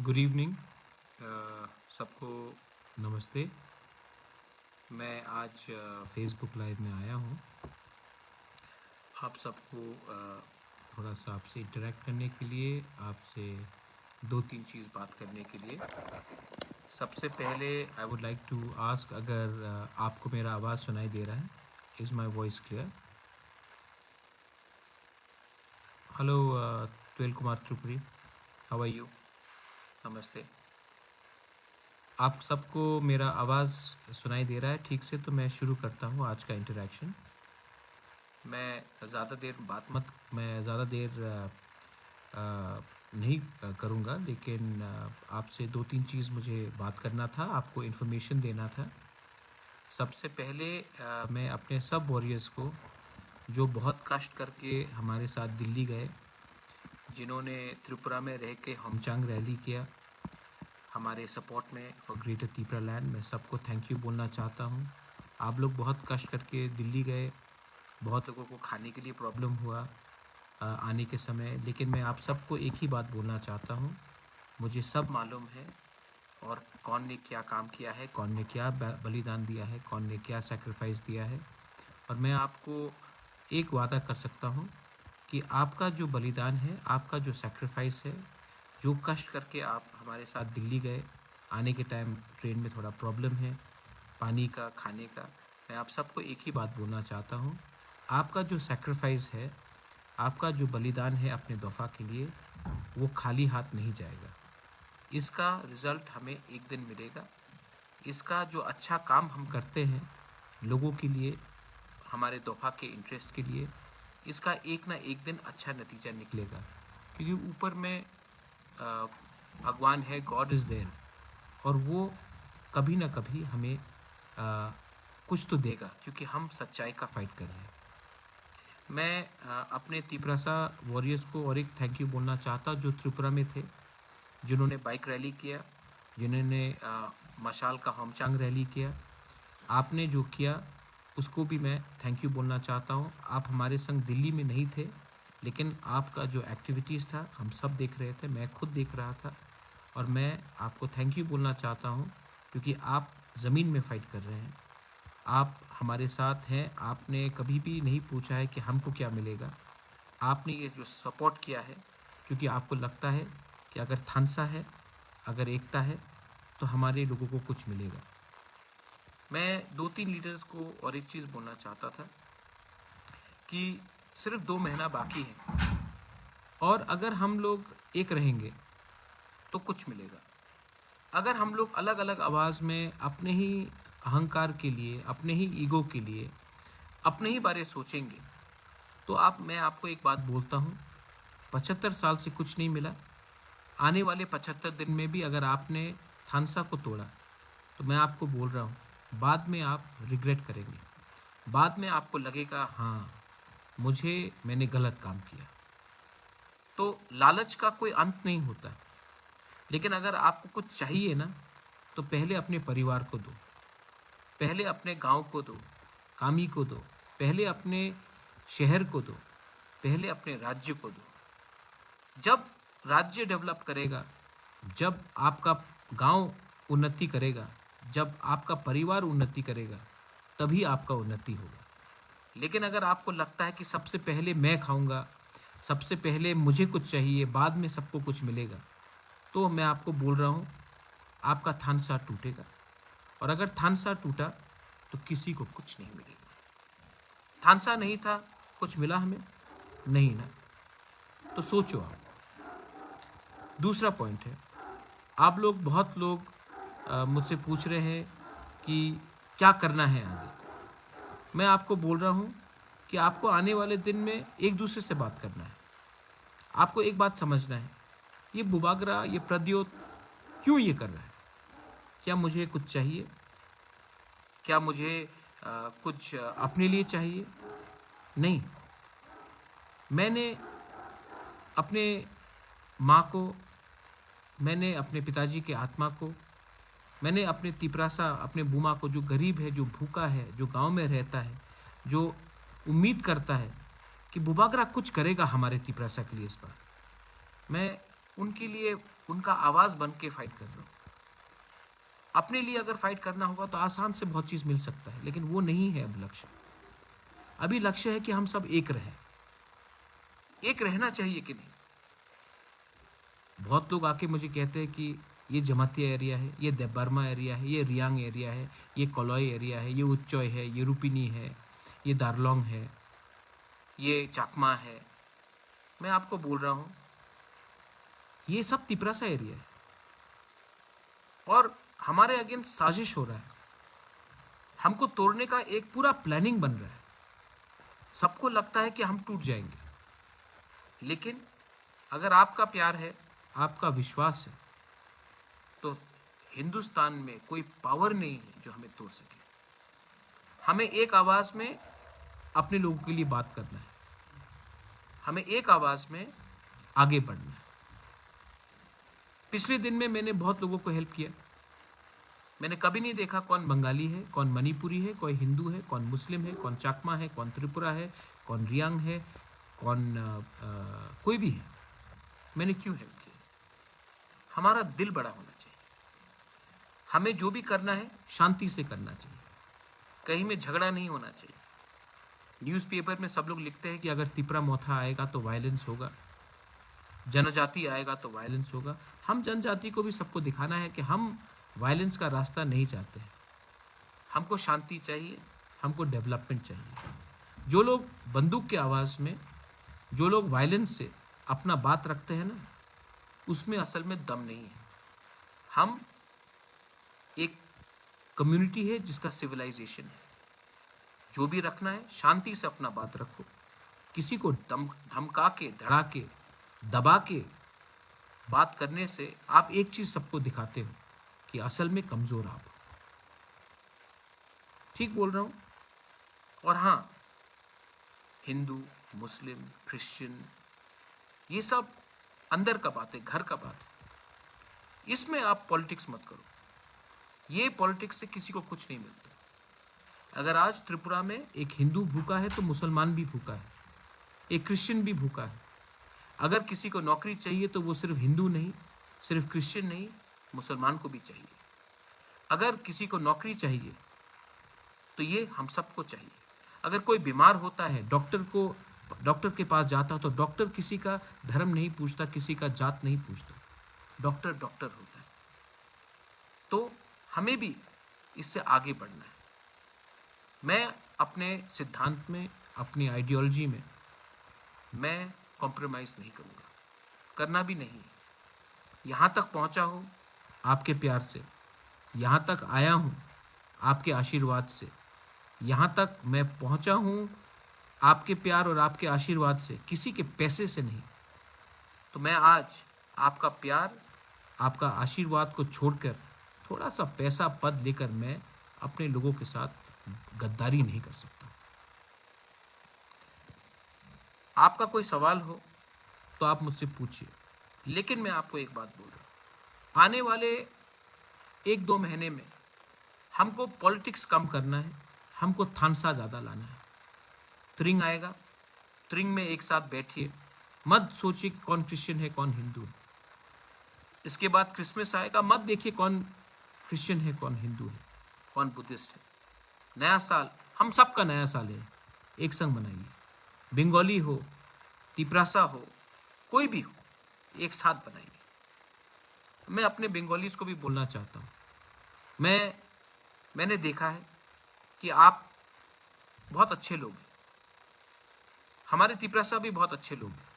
Good evening सबको नमस्ते। मैं आज फेसबुक लाइव में आया हूँ आप सबको थोड़ा सा आपसे इंटरेक्ट करने के लिए, आपसे दो तीन चीज़ बात करने के लिए। सबसे पहले I would like to ask, अगर आपको मेरा आवाज़ सुनाई दे रहा है? Is my voice clear? Hello ट्वेल Kumar Tripuri, how are you? नमस्ते। आप सबको मेरा आवाज़ सुनाई दे रहा है ठीक से? तो मैं शुरू करता हूँ आज का इंटरेक्शन। मैं ज़्यादा देर नहीं करूँगा, लेकिन आपसे दो तीन चीज़ मुझे बात करना था, आपको इन्फॉर्मेशन देना था। सबसे पहले मैं अपने सब वॉरियर्स को, जो बहुत कष्ट करके हमारे साथ दिल्ली गए, जिन्होंने त्रिपुरा में रह के हमचांग रैली किया हमारे सपोर्ट में फॉर ग्रेटर त्रिपुरा लैंड, मैं सबको थैंक यू बोलना चाहता हूँ। आप लोग बहुत कष्ट करके दिल्ली गए, बहुत लोगों को खाने के लिए प्रॉब्लम हुआ आने के समय, लेकिन मैं आप सबको एक ही बात बोलना चाहता हूँ, मुझे सब मालूम है और कौन ने क्या काम किया है, कौन ने क्या बलिदान दिया है, कौन ने क्या सेक्रीफाइस दिया है। और मैं आपको एक वादा कर सकता हूँ कि आपका जो बलिदान है, आपका जो सेक्रीफाइस है, जो कष्ट करके आप हमारे साथ दिल्ली गए, आने के टाइम ट्रेन में थोड़ा प्रॉब्लम है पानी का, खाने का, मैं आप सबको एक ही बात बोलना चाहता हूँ, आपका जो सेक्रीफाइस है, आपका जो बलिदान है अपने दफ़ा के लिए, वो खाली हाथ नहीं जाएगा। इसका रिज़ल्ट हमें एक दिन मिलेगा। इसका जो अच्छा काम हम करते हैं लोगों के लिए, हमारे दफ़ा के इंटरेस्ट के लिए, इसका एक ना एक दिन अच्छा नतीजा निकलेगा, क्योंकि ऊपर में भगवान है, गॉड इज़ देयर, और वो कभी ना कभी हमें कुछ तो देगा, क्योंकि हम सच्चाई का फाइट कर रहे हैं। मैं अपने त्रिपुरा वॉरियर्स को और एक थैंक यू बोलना चाहता, जो त्रिपुरा में थे, जिन्होंने बाइक रैली किया, जिन्होंने मशाल का हमचांग रैली किया, आपने जो किया उसको भी मैं थैंक यू बोलना चाहता हूँ। आप हमारे संग दिल्ली में नहीं थे, लेकिन आपका जो एक्टिविटीज़ था हम सब देख रहे थे, मैं खुद देख रहा था, और मैं आपको थैंक यू बोलना चाहता हूँ, क्योंकि आप ज़मीन में फ़ाइट कर रहे हैं, आप हमारे साथ हैं। आपने कभी भी नहीं पूछा है कि हमको क्या मिलेगा, आपने ये जो सपोर्ट किया है, क्योंकि आपको लगता है कि अगर थानसा है, अगर एकता है, तो हमारे लोगों को कुछ मिलेगा। मैं दो तीन लीडर्स को और एक चीज़ बोलना चाहता था कि सिर्फ 2 महीना बाकी है, और अगर हम लोग एक रहेंगे तो कुछ मिलेगा। अगर हम लोग अलग अलग आवाज़ में अपने ही अहंकार के लिए, अपने ही ईगो के लिए, अपने ही बारे सोचेंगे, तो मैं आपको एक बात बोलता हूँ, 75 साल से कुछ नहीं मिला। आने वाले 75 दिन में भी अगर आपने थानसा को तोड़ा, तो मैं आपको बोल रहा हूँ, बाद में आप रिग्रेट करेंगे। बाद में आपको लगेगा, हाँ, मैंने गलत काम किया। तो लालच का कोई अंत नहीं होता, लेकिन अगर आपको कुछ चाहिए ना, तो पहले अपने परिवार को दो, पहले अपने गांव को दो, कामी को दो, पहले अपने शहर को दो, पहले अपने राज्य को दो। जब राज्य डेवलप करेगा, जब आपका गांव उन्नति करेगा, जब आपका परिवार उन्नति करेगा, तभी आपका उन्नति होगा। लेकिन अगर आपको लगता है कि सबसे पहले मैं खाऊंगा, सबसे पहले मुझे कुछ चाहिए, बाद में सबको कुछ मिलेगा, तो मैं आपको बोल रहा हूँ, आपका थानसा टूटेगा। और अगर थानसा टूटा तो किसी को कुछ नहीं मिलेगा। थानसा नहीं था, कुछ मिला हमें नहीं ना, तो सोचो आप। दूसरा पॉइंट है, आप लोग, बहुत लोग मुझसे पूछ रहे हैं कि क्या करना है आगे। मैं आपको बोल रहा हूँ कि आपको आने वाले दिन में एक दूसरे से बात करना है। आपको एक बात समझना है, ये बुबागरा, ये प्रद्योत क्यों ये कर रहा है? क्या मुझे कुछ चाहिए? क्या मुझे कुछ अपने लिए चाहिए? नहीं। मैंने अपने माँ को, मैंने अपने पिताजी के आत्मा को, मैंने अपने तिपरासा, अपने बूमा को, जो गरीब है, जो भूखा है, जो गांव में रहता है, जो उम्मीद करता है कि बुबागरा कुछ करेगा हमारे तिपरासा के लिए इस बार, मैं उनके लिए उनका आवाज़ बन के फाइट कर रहा हूँ। अपने लिए अगर फाइट करना होगा तो आसान से बहुत चीज़ मिल सकता है, लेकिन वो नहीं है अब लक्ष्य। अभी लक्ष्य है कि हम सब एक रहें। एक रहना चाहिए कि नहीं? बहुत लोग आके मुझे कहते हैं कि ये जमातिया एरिया है, ये देबबर्मा एरिया है, ये रियांग एरिया है, ये कोलोई एरिया है, ये उच्चोय है, ये रुपिनी है, ये दार्लोंग है, ये चाकमा है। मैं आपको बोल रहा हूँ, ये सब तिपरासा एरिया है और हमारे अगेंस्ट साजिश हो रहा है। हमको तोड़ने का एक पूरा प्लानिंग बन रहा है। सबको लगता है कि हम टूट जाएंगे, लेकिन अगर आपका प्यार है, आपका विश्वास है, तो हिंदुस्तान में कोई पावर नहीं है जो हमें तोड़ सके। हमें एक आवाज में अपने लोगों के लिए बात करना है, हमें एक आवाज में आगे बढ़ना है। पिछले दिन में मैंने बहुत लोगों को हेल्प किया। मैंने कभी नहीं देखा कौन बंगाली है, कौन मणिपुरी है, कोई हिंदू है, कौन मुस्लिम है, कौन चाकमा है, कौन त्रिपुरा है, कौन रियांग है, कौन कोई भी है। मैंने क्यों हेल्प किया? हमारा दिल बड़ा होना चाहिए। हमें जो भी करना है शांति से करना चाहिए, कहीं में झगड़ा नहीं होना चाहिए। न्यूज़पेपर में सब लोग लिखते हैं कि अगर तिपरा मोथा आएगा तो वायलेंस होगा, जनजाति आएगा तो वायलेंस होगा। हम जनजाति को भी सबको दिखाना है कि हम वायलेंस का रास्ता नहीं चाहते हैं। हमको शांति चाहिए, हमको डेवलपमेंट चाहिए। जो लोग बंदूक की आवाज़ में, जो लोग वायलेंस से अपना बात रखते हैं ना, उसमें असल में दम नहीं है। हम एक कम्युनिटी है जिसका सिविलाइजेशन है। जो भी रखना है शांति से अपना बात रखो। किसी को धमका के, धड़ा के, दबा के बात करने से आप एक चीज सबको दिखाते हो कि असल में कमजोर आप हो। ठीक बोल रहा हूं? और हाँ, हिंदू, मुस्लिम, क्रिश्चियन, ये सब अंदर का बात है, घर का बात है। इसमें आप पॉलिटिक्स मत करो। ये पॉलिटिक्स से किसी को कुछ नहीं मिलता। अगर आज त्रिपुरा में एक हिंदू भूखा है तो मुसलमान भी भूखा है, एक क्रिश्चियन भी भूखा है। अगर किसी को नौकरी चाहिए तो वो सिर्फ हिंदू नहीं, सिर्फ क्रिश्चियन नहीं, मुसलमान को भी चाहिए। अगर किसी को नौकरी चाहिए तो ये हम सबको चाहिए। अगर कोई बीमार होता है, डॉक्टर के पास जाता है तो डॉक्टर किसी का धर्म नहीं पूछता, किसी का जात नहीं पूछता। डॉक्टर डॉक्टर होता है। तो हमें भी इससे आगे बढ़ना है। मैं अपने सिद्धांत में, अपनी आइडियोलॉजी में मैं कॉम्प्रोमाइज़ नहीं करूँगा, करना भी नहीं। यहाँ तक पहुँचा हूँ आपके प्यार से, यहाँ तक आया हूँ आपके आशीर्वाद से, यहाँ तक मैं पहुँचा हूँ आपके प्यार और आपके आशीर्वाद से, किसी के पैसे से नहीं। तो मैं आज आपका प्यार, आपका आशीर्वाद को छोड़कर थोड़ा सा पैसा, पद लेकर मैं अपने लोगों के साथ गद्दारी नहीं कर सकता। आपका कोई सवाल हो तो आप मुझसे पूछिए, लेकिन मैं आपको एक बात बोल रहा हूँ, आने वाले 1-2 महीने में हमको पॉलिटिक्स कम करना है, हमको थानसा ज़्यादा लाना है। त्रिंग आएगा, त्रिंग में एक साथ बैठिए, मत सोचिए कि कौन क्रिश्चियन है कौन हिंदू है। इसके बाद क्रिसमस आएगा, मत देखिए कौन क्रिश्चियन है कौन हिंदू है, कौन बुद्धिस्ट है। नया साल हम सबका नया साल है, एक संग मनाइए। बंगाली हो, तिपरासा हो, कोई भी हो, एक साथ बनाइए। मैं अपने बंगालीज को भी बोलना चाहता हूँ, मैंने देखा है कि आप बहुत अच्छे लोग हैं, हमारे तिपरासा भी बहुत अच्छे लोग हैं।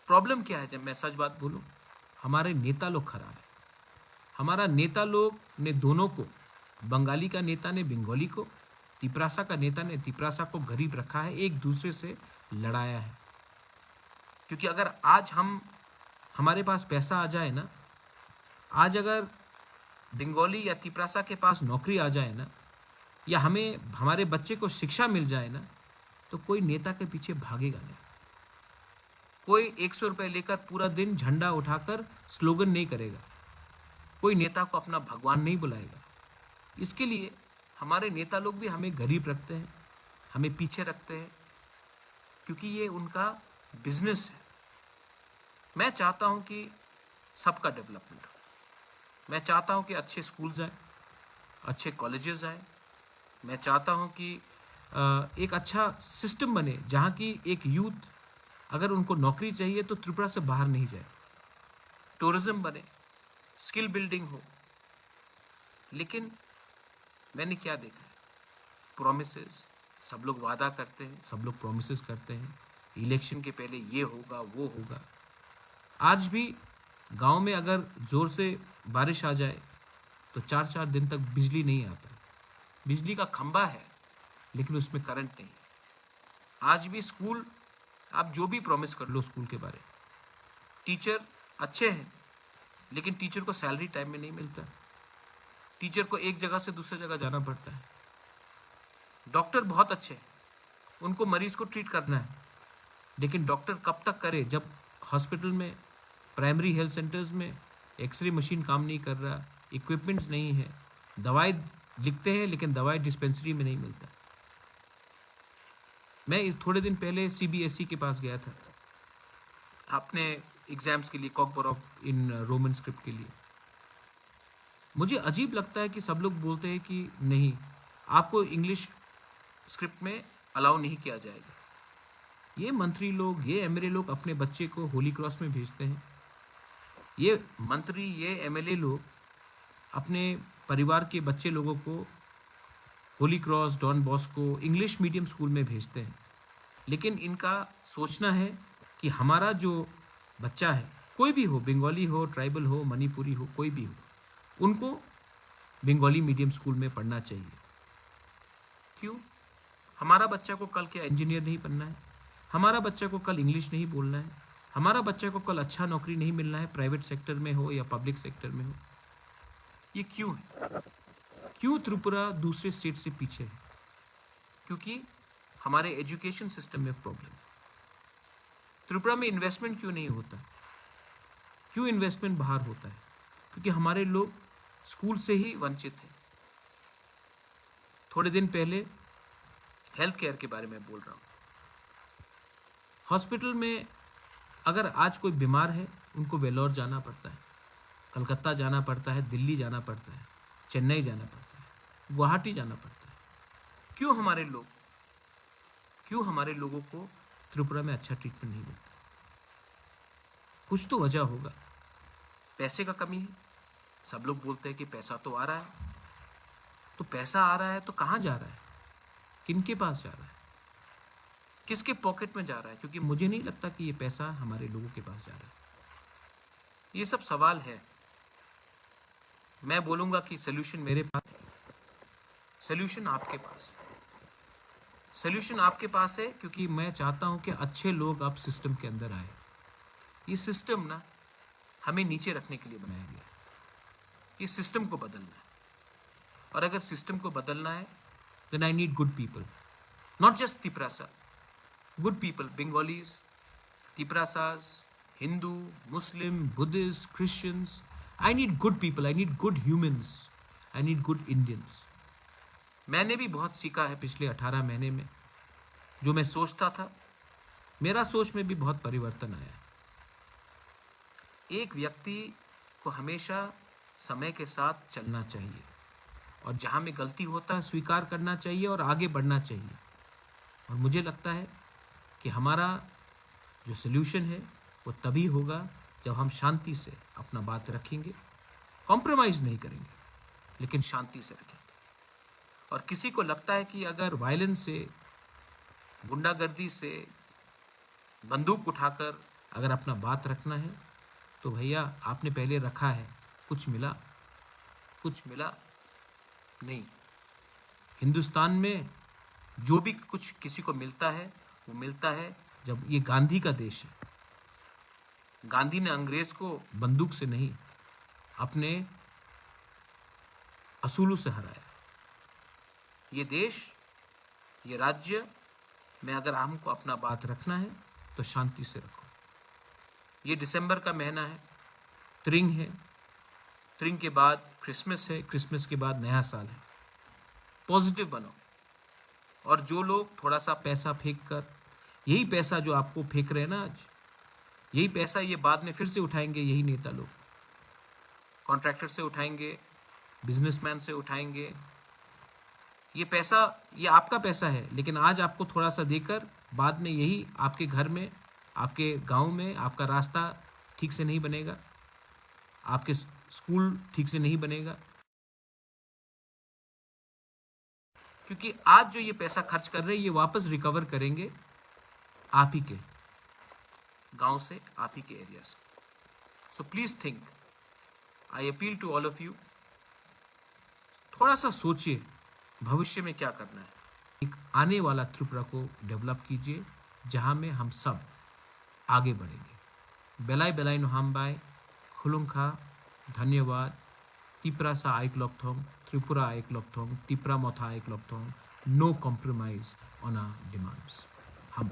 प्रॉब्लम क्या है, जब मैं सच बात बोलूँ, हमारे नेता लोग खराब है। हमारा नेता लोग ने दोनों को, बंगाली का नेता ने बंगाली को, तिपरासा का नेता ने तिपरासा को गरीब रखा है, एक दूसरे से लड़ाया है। क्योंकि अगर आज हमारे पास पैसा आ जाए ना, आज अगर बंगाली या तिपरासा के पास नौकरी आ जाए ना, या हमें हमारे बच्चे को शिक्षा मिल जाए ना, तो कोई नेता के पीछे भागेगा नहीं। कोई 100 रुपये लेकर पूरा दिन झंडा उठाकर स्लोगन नहीं करेगा। कोई नेता को अपना भगवान नहीं बुलाएगा। इसके लिए हमारे नेता लोग भी हमें गरीब रखते हैं, हमें पीछे रखते हैं, क्योंकि ये उनका बिजनेस है। मैं चाहता हूं कि सबका डेवलपमेंट हो। मैं चाहता हूं कि अच्छे स्कूल्स आए, अच्छे कॉलेजेस आए। मैं चाहता हूं कि एक अच्छा सिस्टम बने जहां की एक यूथ अगर उनको नौकरी चाहिए तो त्रिपुरा से बाहर नहीं जाए। टूरिज्म बने, स्किल बिल्डिंग हो। लेकिन मैंने क्या देखा है, प्रोमिसेस, सब लोग वादा करते हैं, सब लोग प्रोमिसेस करते हैं, इलेक्शन के पहले ये होगा वो होगा। आज भी गांव में अगर जोर से बारिश आ जाए तो 4-4 दिन तक बिजली नहीं आता। बिजली का खंभा है लेकिन उसमें करंट नहीं है। आज भी स्कूल, आप जो भी प्रॉमिस कर लो स्कूल के बारे, टीचर अच्छे हैं लेकिन टीचर को सैलरी टाइम में नहीं मिलता। टीचर को एक जगह से दूसरी जगह जाना पड़ता है। डॉक्टर बहुत अच्छे हैं, उनको मरीज को ट्रीट करना है, लेकिन डॉक्टर कब तक करे जब हॉस्पिटल में, प्राइमरी हेल्थ सेंटर्स में एक्सरे मशीन काम नहीं कर रहा, इक्विपमेंट्स नहीं है, दवाई लिखते हैं लेकिन दवाई डिस्पेंसरी में नहीं मिलता। मैं इस थोड़े दिन पहले सीबीएसई के पास गया था अपने एग्जाम्स के लिए, कॉकबोरॉक इन रोमन स्क्रिप्ट के लिए। मुझे अजीब लगता है कि सब लोग बोलते हैं कि नहीं, आपको इंग्लिश स्क्रिप्ट में अलाउ नहीं किया जाएगा। ये मंत्री लोग, ये एमएलए लोग अपने बच्चे को होली क्रॉस में भेजते हैं। ये मंत्री, ये एमएलए लोग अपने परिवार के बच्चे लोगों को Holy Cross, Don Bosco, English medium school में भेजते हैं। लेकिन इनका सोचना है कि हमारा जो बच्चा है, कोई भी हो, बंगाली हो, ट्राइबल हो, मणिपुरी हो, कोई भी हो, उनको बंगाली मीडियम स्कूल में पढ़ना चाहिए। क्यों? हमारा बच्चा को कल क्या इंजीनियर नहीं बनना है? हमारा बच्चा को कल इंग्लिश नहीं बोलना है? हमारा बच्चा को कल अच्छा नौकरी नहीं मिलना है, प्राइवेट सेक्टर में हो या पब्लिक सेक्टर में हो? ये क्यों है? क्यों त्रिपुरा दूसरे स्टेट से पीछे है? क्योंकि हमारे एजुकेशन सिस्टम में प्रॉब्लम है। त्रिपुरा में इन्वेस्टमेंट क्यों नहीं होता? क्यों इन्वेस्टमेंट बाहर होता है? क्योंकि हमारे लोग स्कूल से ही वंचित हैं। थोड़े दिन पहले हेल्थ केयर के बारे में बोल रहा हूँ। हॉस्पिटल में अगर आज कोई बीमार है, उनको वेलोर जाना पड़ता है, कलकत्ता जाना पड़ता है, दिल्ली जाना पड़ता है, चेन्नई जाना पड़ता है, गुवाहाटी जाना पड़ता है। क्यों हमारे लोगों को त्रिपुरा में अच्छा ट्रीटमेंट नहीं मिलता? कुछ तो वजह होगा। पैसे का कमी है। सब लोग बोलते हैं कि पैसा तो आ रहा है। तो पैसा आ रहा है तो कहाँ जा रहा है? किनके पास जा रहा है? किसके पॉकेट में जा रहा है? क्योंकि मुझे नहीं लगता कि ये पैसा हमारे लोगों के पास जा रहा है। ये सब सवाल है। मैं बोलूँगा कि सोल्यूशन मेरे पास, सोल्यूशन आपके पास, सोल्यूशन आपके पास है, क्योंकि मैं चाहता हूँ कि अच्छे लोग अब सिस्टम के अंदर आए। ये सिस्टम ना हमें नीचे रखने के लिए बनाया गया है। ये सिस्टम को बदलना है, और अगर सिस्टम को बदलना है then I need good people, not just Tiprasa, good people, Bengalis, Tiprasas, Hindu, Muslim, Buddhist, Christians. I need good people, I need good humans, I need good Indians. मैंने भी बहुत सीखा है पिछले 18 महीने में। जो मैं सोचता था, मेरा सोच में भी बहुत परिवर्तन आया। एक व्यक्ति को हमेशा समय के साथ चलना चाहिए, और जहाँ में गलती होता है स्वीकार करना चाहिए और आगे बढ़ना चाहिए। और मुझे लगता है कि हमारा जो सल्यूशन है वो तभी होगा जब हम शांति से अपना बात रखेंगे, कॉम्प्रोमाइज़ नहीं करेंगे, लेकिन शांति से रखेंगे। और किसी को लगता है कि अगर वायलेंस से, गुंडागर्दी से, बंदूक उठाकर अगर अपना बात रखना है, तो भैया आपने पहले रखा है, कुछ मिला नहीं। हिंदुस्तान में जो भी कुछ किसी को मिलता है, वो मिलता है जब ये गांधी का देश है। गांधी ने अंग्रेज को बंदूक से नहीं, अपने असूलों से हराया। ये देश, ये राज्य में अगर हमको अपना बात रखना है तो शांति से रखो। ये दिसंबर का महीना है, त्रिंग है, त्रिंग के बाद क्रिसमस है, क्रिसमस के बाद नया साल है। पॉजिटिव बनो। और जो लोग थोड़ा सा पैसा फेंक कर, यही पैसा जो आपको फेंक रहे हैं ना आज, यही पैसा ये बाद में फिर से उठाएंगे, यही नेता लोग कॉन्ट्रैक्टर से उठाएंगे, बिजनेसमैन से उठाएंगे। ये पैसा, ये आपका पैसा है, लेकिन आज आपको थोड़ा सा देकर बाद में यही आपके घर में, आपके गांव में आपका रास्ता ठीक से नहीं बनेगा, आपके स्कूल ठीक से नहीं बनेगा, क्योंकि आज जो ये पैसा खर्च कर रहे हैं ये वापस रिकवर करेंगे आप ही के गांव से, आप ही के एरिया से। So please think, I appeal to all of you, थोड़ा सा सोचिए भविष्य में क्या करना है। एक आने वाला त्रिपुरा को डेवलप कीजिए जहां में हम सब आगे बढ़ेंगे। बेलाई बेलाई नोहाम्बाई खुलुंखा, धन्यवाद। त्रिपुरा सा आइक लॉकथोंग, त्रिपुरा आइक लॉकथोंग, त्रिपुरा मोथा आइक लॉकथोंग। No compromise on our demands. हम